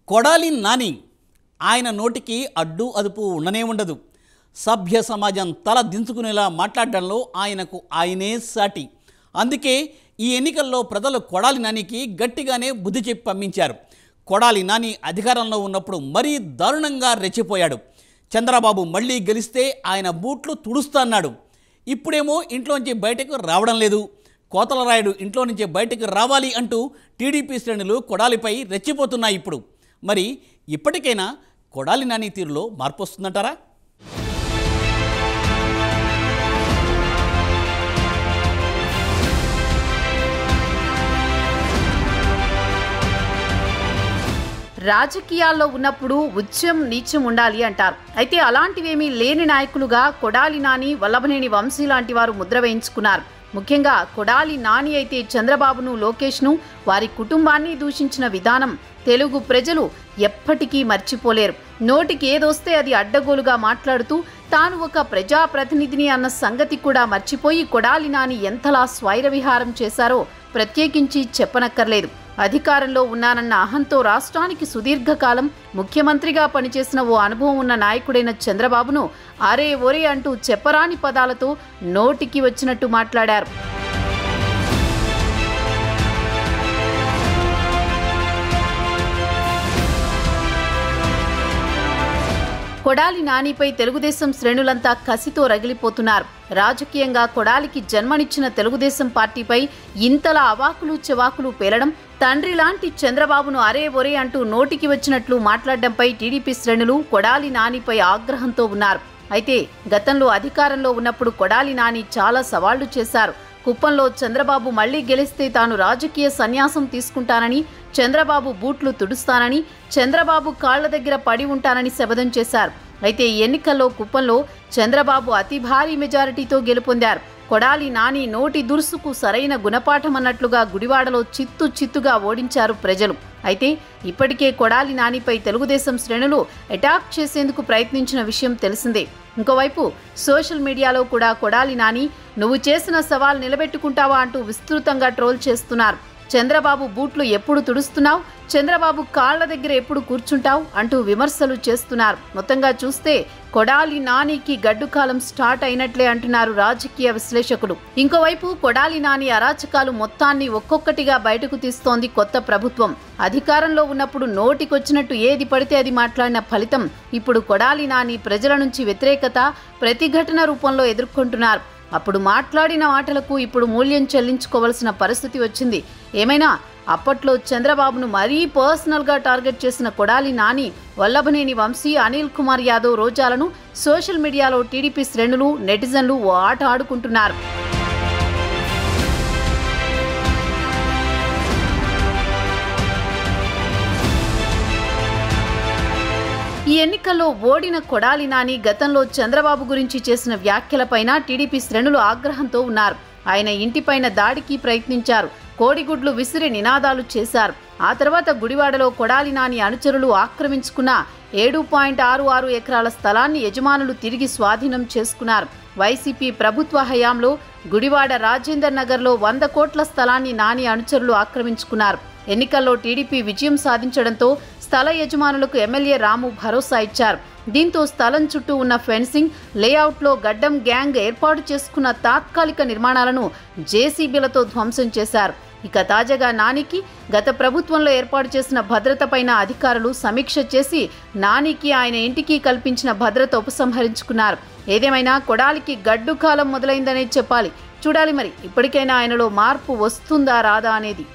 కొడాలి నాని ఆయన నోటికి అడ్డు అదుపు ఉండనే ఉండదు. సభ్య సమాజం తల దించుకునేలా మాట్లాడడంలో ఆయనకు ఆయనే సాటి. అందుకే ఈ ఎన్నికల్లో ప్రజలు కొడాలి నానికి గట్టిగానే బుద్ధి చెప్పి పంపించారు. కొడాలి నాని అధికారంలో ఉన్నప్పుడు మరీ దారుణంగా రెచ్చిపోయాడు. చంద్రబాబు మళ్ళీ గెలిస్తే ఆయన బూట్లు తుడుస్తాన్నాడు. ఇప్పుడేమో ఇంట్లోంచి బయటకు రావడం లేదు. కోతలరాయుడు ఇంట్లో నుంచి బయటకు రావాలి అంటూ టీడీపీ శ్రేణులు కొడాలిపై రెచ్చిపోతున్నాయి. ఇప్పుడు మరి ఇప్పటికైనా కొడాలి నాని తీరులో మార్పు వస్తుందంటారా? రాజకీయాల్లో ఉన్నప్పుడు ఉచ్చం నీచం ఉండాలి అంటారు. అయితే అలాంటివేమీ లేని నాయకులుగా కొడాలి నాని, వల్లభనేని వంశీ లాంటి వారు ముద్ర వేయించుకున్నారు. ముఖ్యంగా కొడాలి నాని అయితే చంద్రబాబును, లోకేష్ను, వారి కుటుంబాన్ని దూషించిన విధానం తెలుగు ప్రజలు ఎప్పటికీ మర్చిపోలేరు. నోటికి ఏదొస్తే అది అడ్డగోలుగా మాట్లాడుతూ తాను ఒక ప్రజాప్రతినిధిని అన్న సంగతి కూడా మర్చిపోయి కొడాలి నాని ఎంతలా స్వైర విహారం చేశారో ప్రత్యేకించి చెప్పనక్కర్లేదు. అధికారంలో ఉన్నానన్న అహంతో రాష్ట్రానికి సుదీర్ఘకాలం ముఖ్యమంత్రిగా పనిచేసిన ఓ అనుభవం ఉన్న నాయకుడైన చంద్రబాబును అరే ఒరే అంటూ చెప్పరాని పదాలతో నోటికి వచ్చినట్టు మాట్లాడారు. కొడాలి నానిపై తెలుగుదేశం శ్రేణులంతా కసితో రగిలిపోతున్నారు. రాజకీయంగా కొడాలికి జన్మనిచ్చిన తెలుగుదేశం పార్టీపై ఇంతలా అవాకులు చెవాకులు పేలడం, తండ్రి లాంటి చంద్రబాబును అరే ఒరే అంటూ నోటికి వచ్చినట్లు మాట్లాడడంపై టీడీపీ శ్రేణులు కొడాలి నానిపై ఆగ్రహంతో ఉన్నారు. అయితే గతంలో అధికారంలో ఉన్నప్పుడు కొడాలి నాని చాలా సవాళ్లు చేశారు. కుప్పంలో చంద్రబాబు మళ్లీ గెలిస్తే తాను రాజకీయ సన్యాసం తీసుకుంటానని, చంద్రబాబు బూట్లు తుడుస్తానని, చంద్రబాబు కాళ్ల దగ్గర పడి ఉంటానని శపథం చేశారు. అయితే ఈ ఎన్నికల్లో కుప్పంలో చంద్రబాబు అతి భారీ మెజారిటీతో గెలుపొందారు. కొడాలి నాని నోటి దురుసుకు సరైన గుణపాఠం అన్నట్లుగా గుడివాడలో చిత్తుగా ఓడించారు ప్రజలు. అయితే ఇప్పటికే కొడాలి నానిపై తెలుగుదేశం శ్రేణులు అటాక్ చేసేందుకు ప్రయత్నించిన విషయం తెలిసిందే. ఇంకోవైపు సోషల్ మీడియాలో కూడా కొడాలి నాని నువ్వు చేసిన సవాల్ నిలబెట్టుకుంటావా అంటూ విస్తృతంగా ట్రోల్ చేస్తున్నారు. చంద్రబాబు బూట్లు ఎప్పుడు తుడుస్తున్నావు, చంద్రబాబు కాళ్ల దగ్గర ఎప్పుడు కూర్చుంటావు అంటూ విమర్శలు చేస్తున్నారు. మొత్తంగా చూస్తే కొడాలి నానికి గడ్డుకాలం స్టార్ట్ అయినట్లే అంటున్నారు రాజకీయ విశ్లేషకులు. ఇంకోవైపు కొడాలి నాని అరాచకాలు మొత్తాన్ని ఒక్కొక్కటిగా బయటకు తీస్తోంది కొత్త ప్రభుత్వం. అధికారంలో ఉన్నప్పుడు నోటికొచ్చినట్టు ఏది పడితే అది మాట్లాడిన ఫలితం ఇప్పుడు కొడాలి నాని ప్రజల నుంచి వ్యతిరేకత, ప్రతిఘటన రూపంలో ఎదుర్కొంటున్నారు. అప్పుడు మాట్లాడిన మాటలకు ఇప్పుడు మూల్యం చెల్లించుకోవాల్సిన పరిస్థితి వచ్చింది. ఏమైనా అప్పట్లో చంద్రబాబును మరీ పర్సనల్గా టార్గెట్ చేసిన కొడాలి నాని, వల్లభనేని వంశీ, అనిల్ కుమార్ యాదవ్ రోజాలను సోషల్ మీడియాలో టీడీపీ శ్రేణులు, నెటిజన్లు ఓ ఆట ఆడుకుంటున్నారు. ఈ ఎన్నికల్లో ఓడిన కొడాలి నాని గతంలో చంద్రబాబు గురించి చేసిన వ్యాఖ్యలపైన టీడీపీ శ్రేణులు ఆగ్రహంతో ఉన్నారు. ఆయన ఇంటిపైన దాడికి ప్రయత్నించారు. కోడిగుడ్లు విసిరి నినాదాలు చేశారు. ఆ తర్వాత గుడివాడలో కొడాలి నాని అనుచరులు ఆక్రమించుకున్న 7.66 ఎకరాల స్థలాన్ని యజమానులు తిరిగి స్వాధీనం చేసుకున్నారు. వైసీపీ ప్రభుత్వ హయాంలో గుడివాడ రాజేందర్ నగర్లో 100 కోట్ల స్థలాన్ని నాని అనుచరులు ఆక్రమించుకున్నారు. ఎన్నికల్లో టీడీపీ విజయం సాధించడంతో స్థల యజమానులకు ఎమ్మెల్యే రాము భరోసా ఇచ్చారు. దీంతో స్థలం చుట్టూ ఉన్న ఫెన్సింగ్, లేఅవుట్లో గడ్డం గ్యాంగ్ ఏర్పాటు చేసుకున్న తాత్కాలిక నిర్మాణాలను జేసీబీలతో ధ్వంసం చేశారు. ఇక తాజాగా నానికి గత ప్రభుత్వంలో ఏర్పాటు చేసిన భద్రతపైన అధికారులు సమీక్ష చేసి నానికి, ఆయన ఇంటికి కల్పించిన భద్రత ఉపసంహరించుకున్నారు. ఏదేమైనా కొడాలికి గడ్డు కాలం మొదలైందనే చెప్పాలి. చూడాలి మరి ఇప్పటికైనా ఆయనలో మార్పు వస్తుందా రాదా అనేది.